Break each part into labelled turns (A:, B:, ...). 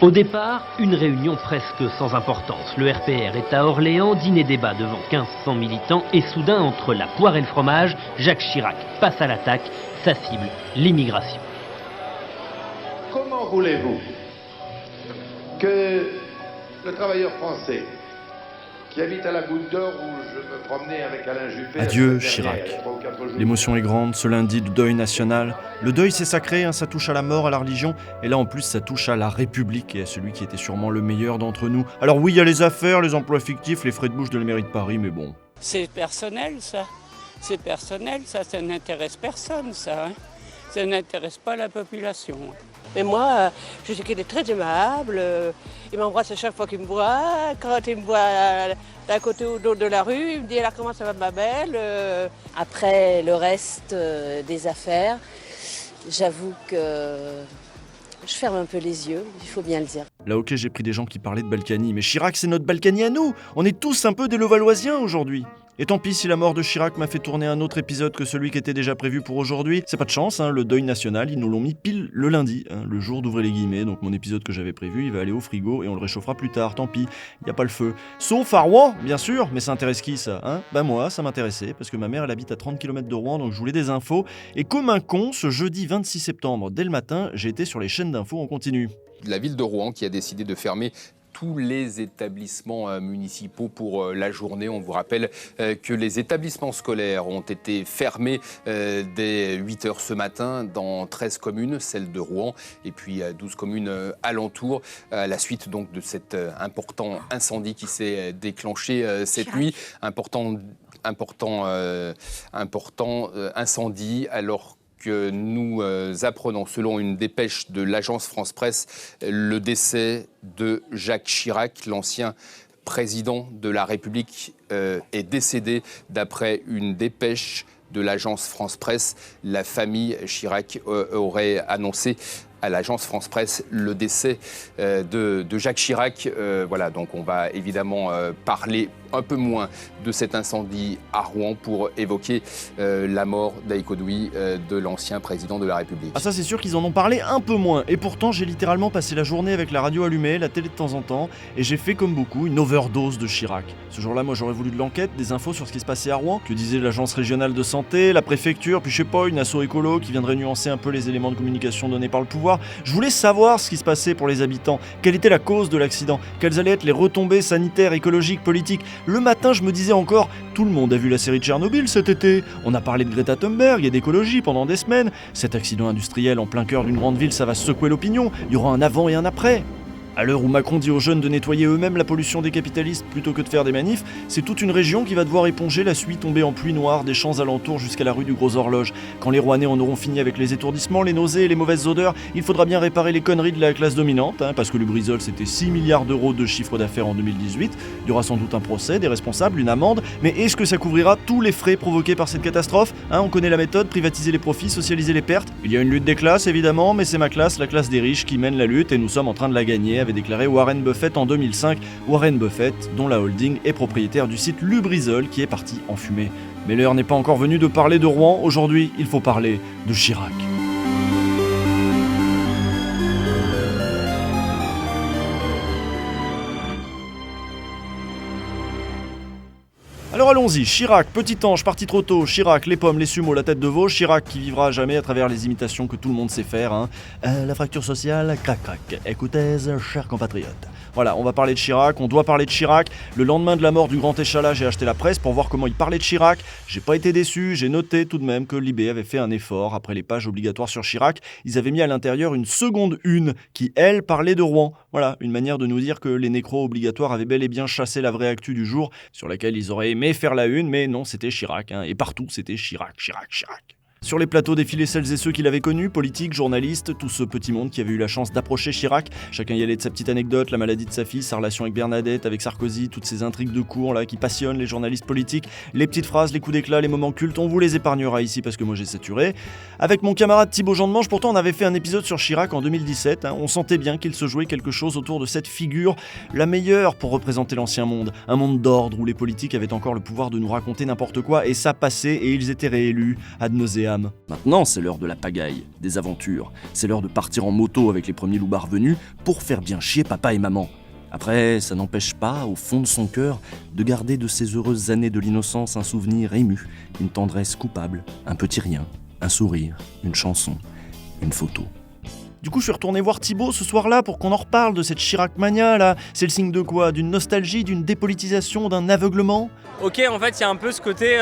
A: Au départ, une réunion presque sans importance. Le RPR est à Orléans, dîner-débat devant 1500 militants et soudain, entre la poire et le fromage, Jacques Chirac passe à l'attaque. Sa cible, l'immigration.
B: Comment voulez-vous que le travailleur français qui habite à la Goutte d'Or où je me promenais avec Alain Juppé...
C: Adieu Chirac. L'émotion est grande, ce lundi de deuil national. Le deuil c'est sacré, hein, ça touche à la mort, à la religion, et là en plus ça touche à la République et à celui qui était sûrement le meilleur d'entre nous. Alors oui, il y a les affaires, les emplois fictifs, les frais de bouche de la mairie de Paris, mais bon.
D: C'est personnel ça, ça n'intéresse personne ça, hein. Ça n'intéresse pas la population.
E: Mais moi, je sais qu'il est très aimable, il m'embrasse à chaque fois qu'il me voit, quand il me voit d'un côté ou de l'autre de la rue, il me dit alors comment ça va ma belle.
F: Après le reste des affaires, j'avoue que je ferme un peu les yeux, il faut bien le dire.
C: Là ok, j'ai pris des gens qui parlaient de Balkany, mais Chirac c'est notre Balkany à nous. On est tous un peu des Levalloisiens aujourd'hui. Et tant pis si la mort de Chirac m'a fait tourner un autre épisode que celui qui était déjà prévu pour aujourd'hui. C'est pas de chance, hein, le deuil national, ils nous l'ont mis pile le lundi, hein, le jour d'ouvrir les guillemets, donc mon épisode que j'avais prévu, il va aller au frigo et on le réchauffera plus tard, tant pis, y a pas le feu. Sauf à Rouen, bien sûr, mais ça intéresse qui ça, hein? Bah moi, ça m'intéressait, parce que ma mère elle habite à 30 km de Rouen, donc je voulais des infos, et comme un con, ce jeudi 26 septembre, dès le matin, j'ai été sur les chaînes d'infos en continu.
G: La ville de Rouen qui a décidé de fermer tous les établissements municipaux pour la journée. On vous rappelle que les établissements scolaires ont été fermés dès 8h ce matin dans 13 communes, celle de Rouen, et puis 12 communes alentours, à la suite donc de cet important incendie qui s'est déclenché cette nuit. Important incendie alors que nous apprenons, selon une dépêche de l'agence France-Presse, le décès de Jacques Chirac, l'ancien président de la République, est décédé d'après une dépêche de l'agence France-Presse. La famille Chirac aurait annoncé à l'agence France-Presse le décès de Jacques Chirac. Voilà, donc on va évidemment parler un peu moins de cet incendie à Rouen pour évoquer la mort d'Aïk Odoui, de l'ancien président de la République.
C: Ah ça c'est sûr qu'ils en ont parlé un peu moins, et pourtant j'ai littéralement passé la journée avec la radio allumée, la télé de temps en temps, et j'ai fait comme beaucoup une overdose de Chirac. Ce jour-là moi j'aurais voulu de l'enquête, des infos sur ce qui se passait à Rouen, que disait l'agence régionale de santé, la préfecture, puis je sais pas, une asso écolo qui viendrait nuancer un peu les éléments de communication donnés par le pouvoir. Je voulais savoir ce qui se passait pour les habitants, quelle était la cause de l'accident, quelles allaient être les retombées sanitaires, écologiques, politiques. Le matin, je me disais encore, tout le monde a vu la série de Tchernobyl cet été. On a parlé de Greta Thunberg et d'écologie pendant des semaines. Cet accident industriel en plein cœur d'une grande ville, ça va secouer l'opinion. Il y aura un avant et un après. À l'heure où Macron dit aux jeunes de nettoyer eux-mêmes la pollution des capitalistes plutôt que de faire des manifs, c'est toute une région qui va devoir éponger la suie tombée en pluie noire des champs alentours jusqu'à la rue du Gros Horloge. Quand les Rouennais en auront fini avec les étourdissements, les nausées et les mauvaises odeurs, il faudra bien réparer les conneries de la classe dominante, hein, parce que Lubrizol c'était 6 milliards d'euros de chiffre d'affaires en 2018. Il y aura sans doute un procès, des responsables, une amende, mais est-ce que ça couvrira tous les frais provoqués par cette catastrophe, hein? On connaît la méthode, privatiser les profits, socialiser les pertes. Il y a une lutte des classes évidemment, mais c'est ma classe, la classe des riches, qui mène la lutte et nous sommes en train de la gagner, avait déclaré Warren Buffett en 2005, Warren Buffett dont la holding est propriétaire du site Lubrizol qui est parti en fumée. Mais l'heure n'est pas encore venue de parler de Rouen, aujourd'hui il faut parler de Chirac. Alors allons-y, Chirac, petit ange parti trop tôt, Chirac, les pommes, les sumos, la tête de veau, Chirac qui vivra à jamais à travers les imitations que tout le monde sait faire, hein. La fracture sociale, crac crac, écoutez, chers compatriotes. Voilà, on va parler de Chirac, on doit parler de Chirac. Le lendemain de la mort du grand échalas, j'ai acheté la presse pour voir comment il parlait de Chirac. J'ai pas été déçu, j'ai noté tout de même que Libé avait fait un effort. Après les pages obligatoires sur Chirac, ils avaient mis à l'intérieur une seconde une qui, elle, parlait de Rouen. Voilà, une manière de nous dire que les nécros obligatoires avaient bel et bien chassé la vraie actu du jour, sur laquelle ils auraient aimé faire la une, mais non, c'était Chirac, hein, et partout c'était Chirac. Sur les plateaux défilaient celles et ceux qui l'avaient connu, politiques, journalistes, tout ce petit monde qui avait eu la chance d'approcher Chirac. Chacun y allait de sa petite anecdote, la maladie de sa fille, sa relation avec Bernadette, avec Sarkozy, toutes ces intrigues de cours là qui passionnent les journalistes politiques, les petites phrases, les coups d'éclat, les moments cultes, on vous les épargnera ici parce que moi j'ai saturé. Avec mon camarade Thibaut Jean-Demange, pourtant on avait fait un épisode sur Chirac en 2017, hein, on sentait bien qu'il se jouait quelque chose autour de cette figure, la meilleure pour représenter l'ancien monde, un monde d'ordre où les politiques avaient encore le pouvoir de nous raconter n'importe quoi et ça passait et ils étaient réélus ad nauseam. l'âme. Maintenant, c'est l'heure de la pagaille, des aventures. C'est l'heure de partir en moto avec les premiers loupards venus pour faire bien chier papa et maman. Après, ça n'empêche pas, au fond de son cœur, de garder de ces heureuses années de l'innocence un souvenir ému, une tendresse coupable, un petit rien, un sourire, une chanson, une photo. Du coup, je suis retourné voir Thibaut ce soir-là pour qu'on en reparle de cette Chirac-mania, là. C'est le signe de quoi ? D'une nostalgie, d'une dépolitisation, d'un aveuglement ?
H: Ok, en fait, il y a un peu ce côté...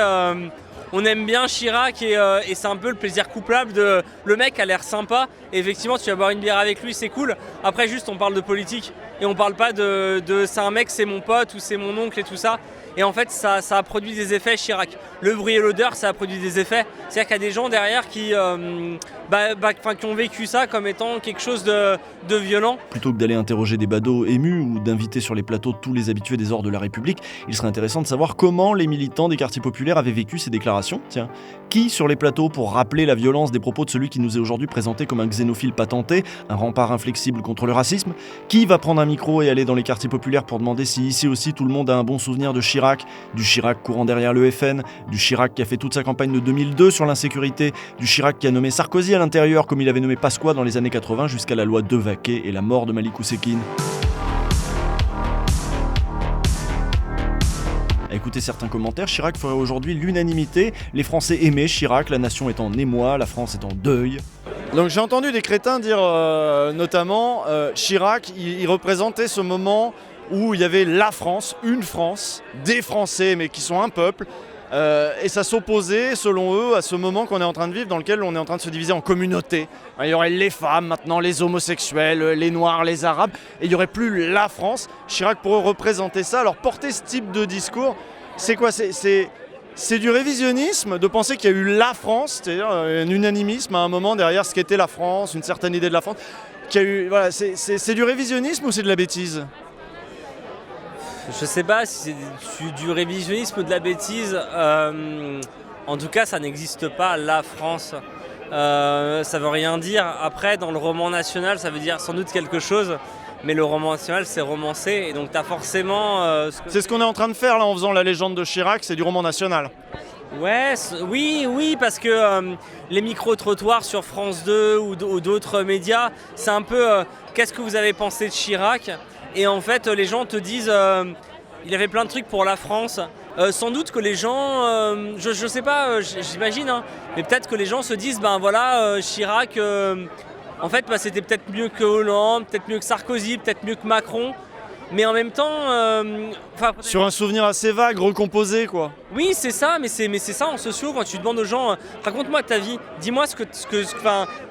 H: on aime bien Chirac et c'est un peu le plaisir coupable de... Le mec a l'air sympa, et effectivement, tu vas boire une bière avec lui, c'est cool. Après, juste, on parle de politique, et on parle pas de c'est un mec, c'est mon pote, ou c'est mon oncle et tout ça. Et en fait, ça a produit des effets, Chirac. Le bruit et l'odeur, ça a produit des effets. C'est-à-dire qu'il y a des gens derrière qui ont vécu ça comme étant quelque chose de violent.
C: Plutôt que d'aller interroger des badauds émus ou d'inviter sur les plateaux tous les habitués des ordres de la République, il serait intéressant de savoir comment les militants des quartiers populaires avaient vécu ces déclarations. Tiens, qui sur les plateaux pour rappeler la violence des propos de celui qui nous est aujourd'hui présenté comme un xénophile patenté, un rempart inflexible contre le racisme ? Qui va prendre un micro et aller dans les quartiers populaires pour demander si ici aussi tout le monde a un bon souvenir de Chirac, du Chirac courant derrière le FN, du Chirac qui a fait toute sa campagne de 2002 sur l'insécurité, du Chirac qui a nommé Sarkozy à l'intérieur comme il avait nommé Pasqua dans les années 80 jusqu'à la loi Devaquet et la mort de Malik Oussekine. À écouter certains commentaires, Chirac ferait aujourd'hui l'unanimité. Les Français aimaient Chirac, la nation est en émoi, la France est en deuil. Donc j'ai entendu des crétins dire notamment Chirac, il représentait ce moment où il y avait la France, une France, des Français mais qui sont un peuple. Et ça s'opposait, selon eux, à ce moment qu'on est en train de vivre, dans lequel on est en train de se diviser en communautés. Il y aurait les femmes, maintenant les homosexuels, les noirs, les arabes, et il n'y aurait plus la France. Chirac pourrait représenter ça. Alors porter ce type de discours, c'est quoi ? C'est du révisionnisme de penser qu'il y a eu la France, c'est-à-dire un unanimisme à un moment derrière ce qu'était la France, une certaine idée de la France. Voilà, c'est du révisionnisme ou c'est de la bêtise ?
H: Je sais pas si c'est du révisionnisme ou de la bêtise. En tout cas, ça n'existe pas, la France. Ça veut rien dire. Après, dans le roman national, ça veut dire sans doute quelque chose. Mais le roman national, c'est romancé. Et donc, tu as forcément...
C: C'est ce qu'on est en train de faire là en faisant la légende de Chirac, c'est du roman national.
H: Ouais, oui, parce que les micro-trottoirs sur France 2 ou d'autres médias, c'est un peu qu'est-ce que vous avez pensé de Chirac ? Et en fait, les gens te disent il avait plein de trucs pour la France. Sans doute que les gens, je sais pas, j'imagine, hein, mais peut-être que les gens se disent Chirac, en fait, c'était peut-être mieux que Hollande, peut-être mieux que Sarkozy, peut-être mieux que Macron. Mais en même temps...
C: sur un souvenir assez vague, recomposé, quoi.
H: Oui, c'est ça, mais c'est ça en socio, quand tu demandes aux gens, raconte-moi ta vie, dis-moi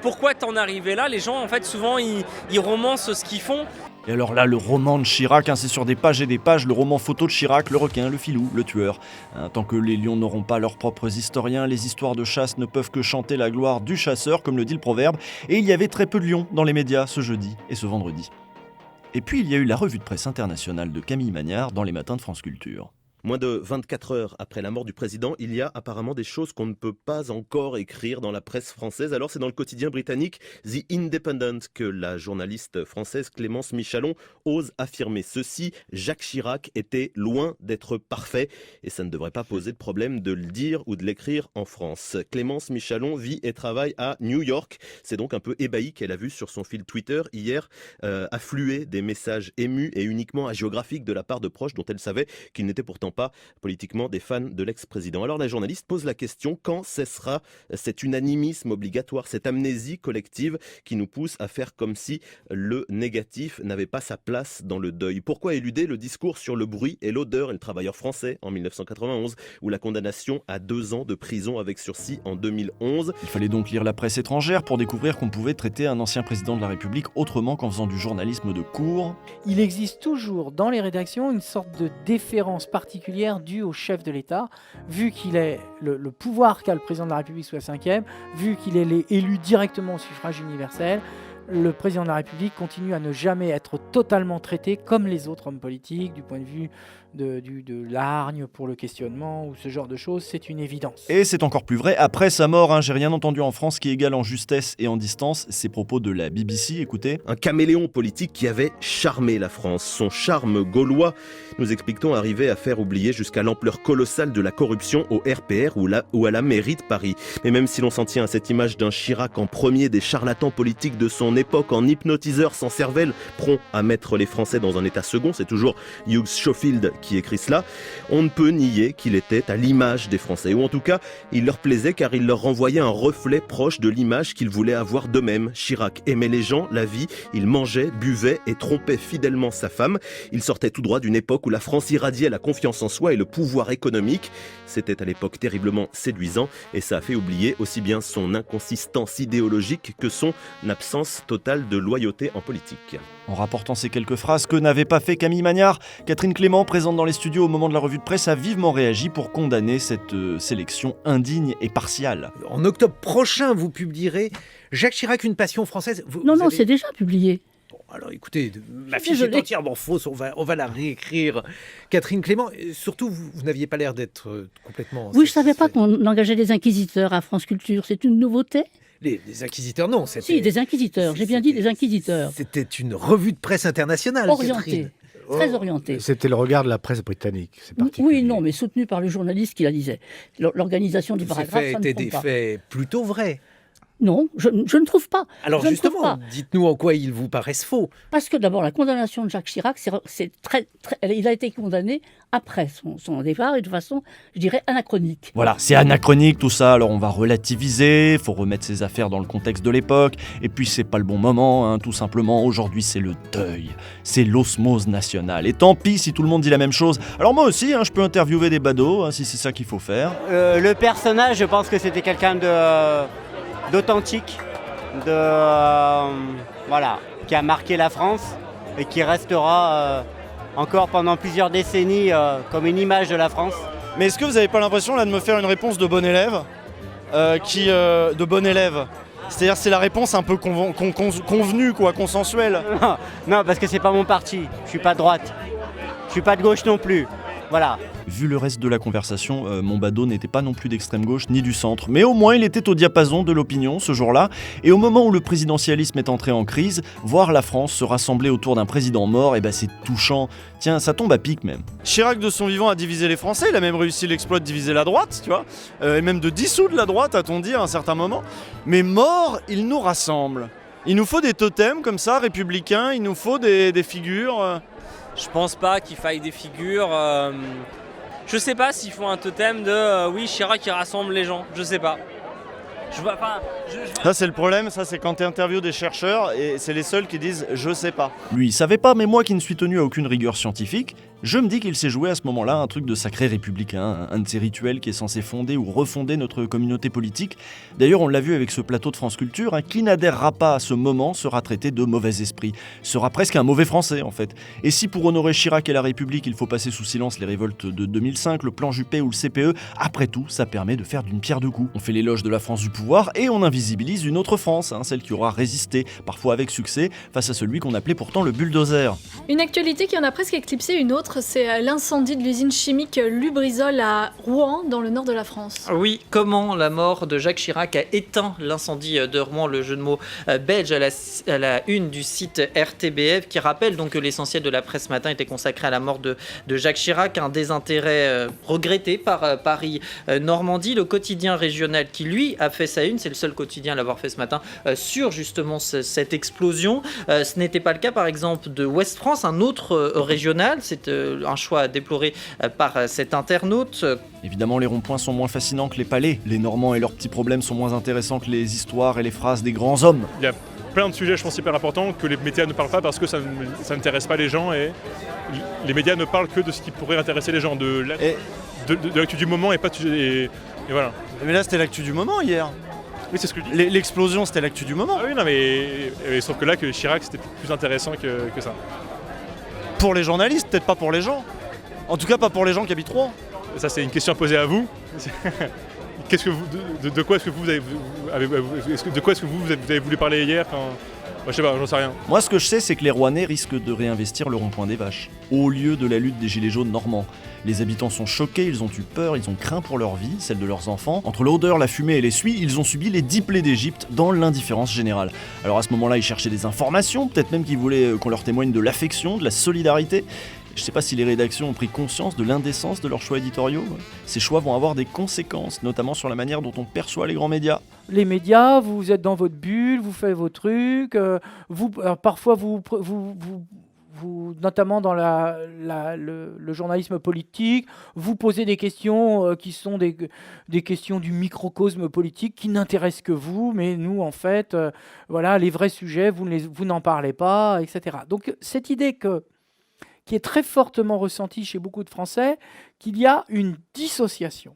H: pourquoi t'en es arrivé là. Les gens, en fait, souvent, ils romancent ce qu'ils font.
C: Et alors là, le roman de Chirac, c'est sur des pages et des pages, le roman photo de Chirac, le requin, le filou, le tueur. Tant que les lions n'auront pas leurs propres historiens, les histoires de chasse ne peuvent que chanter la gloire du chasseur, comme le dit le proverbe. Et il y avait très peu de lions dans les médias ce jeudi et ce vendredi. Et puis il y a eu la revue de presse internationale de Camille Magnard dans les matins de France Culture.
I: Moins de 24 heures après la mort du président, il y a apparemment des choses qu'on ne peut pas encore écrire dans la presse française. Alors c'est dans le quotidien britannique The Independent que la journaliste française Clémence Michalon ose affirmer ceci: Jacques Chirac était loin d'être parfait et ça ne devrait pas poser de problème de le dire ou de l'écrire en France. Clémence Michalon vit et travaille à New York. C'est donc un peu ébahi qu'elle a vu sur son fil Twitter hier affluer des messages émus et uniquement hagiographiques de la part de proches dont elle savait qu'ils n'étaient pourtant pas politiquement des fans de l'ex-président. Alors la journaliste pose la question: quand cessera cet unanimisme obligatoire, cette amnésie collective qui nous pousse à faire comme si le négatif n'avait pas sa place dans le deuil? Pourquoi éluder le discours sur le bruit et l'odeur et le travailleur français en 1991 ou la condamnation à 2 ans de prison avec sursis en 2011?
C: Il fallait donc lire la presse étrangère pour découvrir qu'on pouvait traiter un ancien président de la République autrement qu'en faisant du journalisme de cour.
J: Il existe toujours dans les rédactions une sorte de déférence particulière due au chef de l'État, vu qu'il est le pouvoir qu'a le président de la République sous la 5e, vu qu'il est élu directement au suffrage universel. Le président de la République continue à ne jamais être totalement traité comme les autres hommes politiques du point de vue de l'hargne pour le questionnement ou ce genre de choses, c'est une évidence.
C: Et c'est encore plus vrai après sa mort, j'ai rien entendu en France qui égale en justesse et en distance ces propos de la BBC, écoutez.
I: Un caméléon politique qui avait charmé la France. Son charme gaulois, nous explique-t-on, arrivait à faire oublier jusqu'à l'ampleur colossale de la corruption au RPR ou à la mairie de Paris. Mais même si l'on s'en tient à cette image d'un Chirac en premier des charlatans politiques de son époque, en hypnotiseur sans cervelle, prompt à mettre les Français dans un état second, c'est toujours Hugh Schofield qui écrit cela, on ne peut nier qu'il était à l'image des Français, ou en tout cas, il leur plaisait car il leur renvoyait un reflet proche de l'image qu'ils voulaient avoir d'eux-mêmes. Chirac aimait les gens, la vie, il mangeait, buvait et trompait fidèlement sa femme. Il sortait tout droit d'une époque où la France irradiait la confiance en soi et le pouvoir économique. C'était à l'époque terriblement séduisant et ça a fait oublier aussi bien son inconsistance idéologique que son absence totale de loyauté en politique.
C: En rapportant ces quelques phrases que n'avait pas fait Camille Magnard, Catherine Clément, présente dans les studios au moment de la revue de presse, a vivement réagi pour condamner cette sélection indigne et partiale.
K: En octobre prochain, vous publierez Jacques Chirac, une passion française.
L: Non, c'est déjà publié.
K: Bon, alors écoutez, ma fiche est entièrement fausse, on va la réécrire. Catherine Clément, surtout, vous n'aviez pas l'air d'être complètement...
L: Oui, je ne savais pas qu'on engageait des inquisiteurs à France Culture, c'est une nouveauté ?
K: Les inquisiteurs, non.
L: Si, des inquisiteurs, j'ai bien dit des inquisiteurs.
K: C'était une revue de presse internationale,
L: orientée, très orientée.
M: C'était le regard de la presse britannique, c'est particulier.
L: Oui, non, mais soutenu par le journaliste qui la disait. L'organisation du paragraphe, ça ne
K: étaient des faits plutôt vrais.
L: Non, je ne trouve pas.
K: Alors justement, dites-nous en quoi ils vous paraissent faux.
L: Parce que d'abord, la condamnation de Jacques Chirac, il a été condamné après son départ et de façon, je dirais, anachronique.
C: Voilà, c'est anachronique tout ça, alors on va relativiser, faut remettre ses affaires dans le contexte de l'époque, et puis c'est pas le bon moment, tout simplement, aujourd'hui c'est le deuil, c'est l'osmose nationale, et tant pis si tout le monde dit la même chose. Alors moi aussi, je peux interviewer des badauds, si c'est ça qu'il faut faire.
N: Le personnage, je pense que c'était quelqu'un d'authentique, qui a marqué la France et qui restera encore pendant plusieurs décennies comme une image de la France.
C: Mais est-ce que vous n'avez pas l'impression là de me faire une réponse de bon élève de bon élève? C'est-à-dire c'est la réponse un peu convenue, consensuelle.
N: Non, parce que c'est pas mon parti. Je suis pas de droite. Je suis pas de gauche non plus. Voilà.
C: Vu le reste de la conversation, mon badaud n'était pas non plus d'extrême gauche ni du centre, mais au moins il était au diapason de l'opinion ce jour-là, et au moment où le présidentialisme est entré en crise, voir la France se rassembler autour d'un président mort, c'est touchant. Tiens, ça tombe à pic même. Chirac de son vivant a divisé les Français, il a même réussi l'exploit de diviser la droite, tu vois, et même de dissoudre la droite, a-t-on dit à un certain moment. Mais mort, il nous rassemble. Il nous faut des totems comme ça, républicains, il nous faut des figures...
H: Je pense pas qu'il faille des figures. Je sais pas s'il faut un totem de oui, Chirac qui rassemble les gens. Je sais pas. Je vois pas.
C: Ça c'est le problème, ça c'est quand tu interviews des chercheurs et c'est les seuls qui disent je sais pas. Lui il savait pas, mais moi qui ne suis tenu à aucune rigueur scientifique, je me dis qu'il s'est joué à ce moment-là un truc de sacré républicain, un de ces rituels qui est censé fonder ou refonder notre communauté politique. D'ailleurs on l'a vu avec ce plateau de France Culture, qui n'adhérera pas à ce moment sera traité de mauvais esprit, sera presque un mauvais français en fait. Et si pour honorer Chirac et la République il faut passer sous silence les révoltes de 2005, le plan Juppé ou le CPE, après tout ça permet de faire d'une pierre deux coups. On fait l'éloge de la France du pouvoir et on invisibilise une autre France, celle qui aura résisté, parfois avec succès, face à celui qu'on appelait pourtant le bulldozer.
O: Une actualité qui en a presque éclipsé une autre, c'est l'incendie de l'usine chimique Lubrizol à Rouen, dans le nord de la France.
P: Oui, comment la mort de Jacques Chirac a éteint l'incendie de Rouen, le jeu de mots belge à la une du site RTBF, qui rappelle donc que l'essentiel de la presse ce matin était consacré à la mort de Jacques Chirac, un désintérêt regretté par Paris Normandie, le quotidien régional qui lui a fait sa une, c'est le seul quotidien à l'avoir fait ce matin, sur justement cette explosion. Ce n'était pas le cas par exemple de Ouest France, un autre régional, c'est un choix à déplorer par cet internaute.
C: Évidemment les ronds-points sont moins fascinants que les palais, les Normands et leurs petits problèmes sont moins intéressants que les histoires et les phrases des grands hommes.
Q: Il y a plein de sujets je pense hyper importants que les médias ne parlent pas parce que ça n'intéresse pas les gens, et les médias ne parlent que de ce qui pourrait intéresser les gens, de l'actu du moment et pas et voilà.
C: Mais là c'était l'actu du moment hier.
Q: Oui, c'est ce que je dis.
C: L'explosion, c'était l'actu du moment.
Q: Ah oui, non, mais sauf que là, que Chirac, c'était plus intéressant que ça.
C: Pour les journalistes, peut-être pas pour les gens. En tout cas, pas pour les gens qui habitent Rouen.
Q: Ça, c'est une question à poser à vous. De quoi est-ce que vous avez voulu parler hier Je sais pas, j'en sais rien.
C: Moi, ce que je sais, c'est que les Rouennais risquent de réinvestir le rond-point des Vaches, au lieu de la lutte des gilets jaunes normands. Les habitants sont choqués, ils ont eu peur, ils ont craint pour leur vie, celle de leurs enfants. Entre l'odeur, la fumée et les suies, ils ont subi les 10 plaies d'Égypte dans l'indifférence générale. Alors à ce moment-là, ils cherchaient des informations, peut-être même qu'ils voulaient qu'on leur témoigne de l'affection, de la solidarité. Je sais pas si les rédactions ont pris conscience de l'indécence de leurs choix éditoriaux. Ces choix vont avoir des conséquences, notamment sur la manière dont on perçoit les grands médias.
J: Les médias, vous êtes dans votre bulle, vous faites vos trucs, parfois vous, notamment dans le journalisme politique, vous posez des questions qui sont des questions du microcosme politique qui n'intéressent que vous, mais nous, en fait, voilà, les vrais sujets, vous n'en parlez pas, etc. Donc cette idée qui est très fortement ressentie chez beaucoup de Français, qu'il y a une dissociation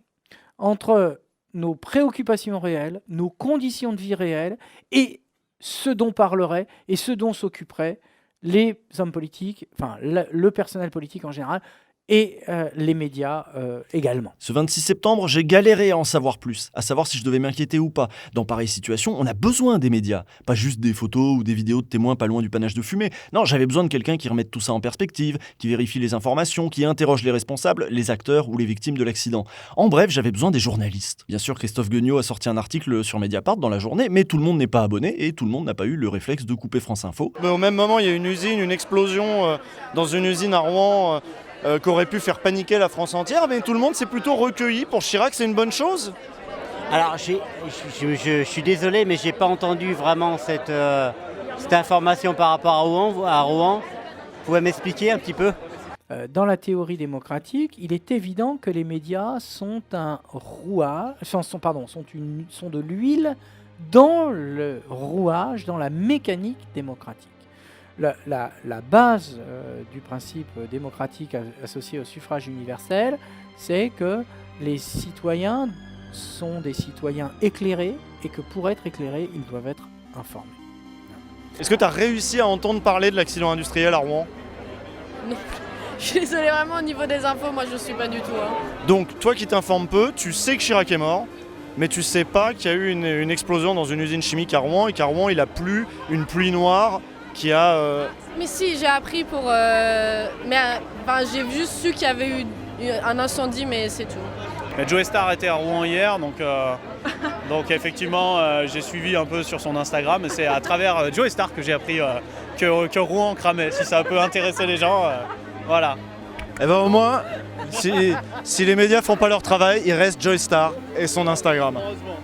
J: entre nos préoccupations réelles, nos conditions de vie réelles, et ce dont parleraient et ce dont s'occuperaient les hommes politiques, enfin le personnel politique en général, et les médias également.
C: Ce 26 septembre, j'ai galéré à en savoir plus, à savoir si je devais m'inquiéter ou pas. Dans pareille situation, on a besoin des médias, pas juste des photos ou des vidéos de témoins pas loin du panache de fumée. Non, j'avais besoin de quelqu'un qui remette tout ça en perspective, qui vérifie les informations, qui interroge les responsables, les acteurs ou les victimes de l'accident. En bref, j'avais besoin des journalistes. Bien sûr, Christophe Gueugnaud a sorti un article sur Mediapart dans la journée, mais tout le monde n'est pas abonné et tout le monde n'a pas eu le réflexe de couper France Info.
R: Mais au même moment, il y a une explosion dans une usine à Rouen qui aurait pu faire paniquer la France entière, mais tout le monde s'est plutôt recueilli. Pour Chirac, c'est une bonne chose?
N: Alors, je suis désolé, mais j'ai pas entendu vraiment cette information par rapport à Rouen. Vous pouvez m'expliquer un petit peu?
J: Dans la théorie démocratique, il est évident que les médias sont un rouage, sont de l'huile dans le rouage, dans la mécanique démocratique. La base du principe démocratique associé au suffrage universel, c'est que les citoyens sont des citoyens éclairés et que pour être éclairés, ils doivent être informés.
R: Est-ce que tu as réussi à entendre parler de l'accident industriel à Rouen?
S: Non, je suis désolée, vraiment au niveau des infos, moi je ne suis pas du tout.
R: Donc toi qui t'informes peu, tu sais que Chirac est mort, mais tu sais pas qu'il y a eu une explosion dans une usine chimique à Rouen et qu'à Rouen il a plu une pluie noire qui a...
S: Mais si, j'ai appris pour... j'ai juste su qu'il y avait eu un incendie, mais c'est tout.
T: Mais Joe Star était à Rouen hier, donc effectivement j'ai suivi un peu sur son Instagram, et c'est à travers Joe Star que j'ai appris que Rouen cramait. Si ça peut intéresser les gens, voilà.
R: Et ben au moins, si les médias font pas leur travail, il reste Joe Star et son Instagram.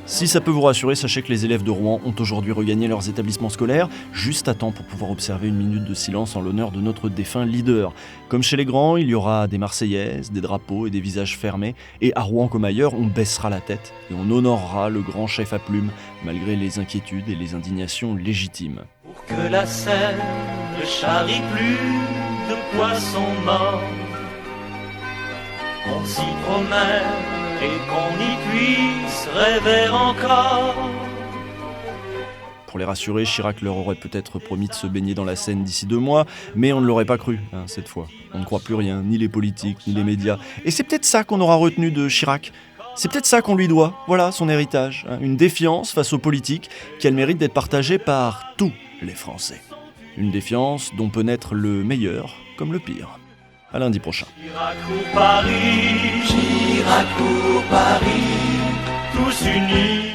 C: Si ça peut vous rassurer, sachez que les élèves de Rouen ont aujourd'hui regagné leurs établissements scolaires, juste à temps pour pouvoir observer une minute de silence en l'honneur de notre défunt leader. Comme chez les grands, il y aura des Marseillaises, des drapeaux et des visages fermés, et à Rouen comme ailleurs, on baissera la tête et on honorera le grand chef à plumes, malgré les inquiétudes et les indignations légitimes.
U: Pour que la Seine ne charrie plus de poissons morts, qu'on s'y promène et qu'on y puisse rêver encore.
C: Pour les rassurer, Chirac leur aurait peut-être promis de se baigner dans la Seine d'ici 2 mois, mais on ne l'aurait pas cru, cette fois. On ne croit plus rien, ni les politiques, ni les médias. Et c'est peut-être ça qu'on aura retenu de Chirac. C'est peut-être ça qu'on lui doit, voilà son héritage. Une défiance face aux politiques qui a le mérite d'être partagée par tous les Français. Une défiance dont peut naître le meilleur comme le pire. À lundi prochain.
U: Chirac pour Paris, tous unis.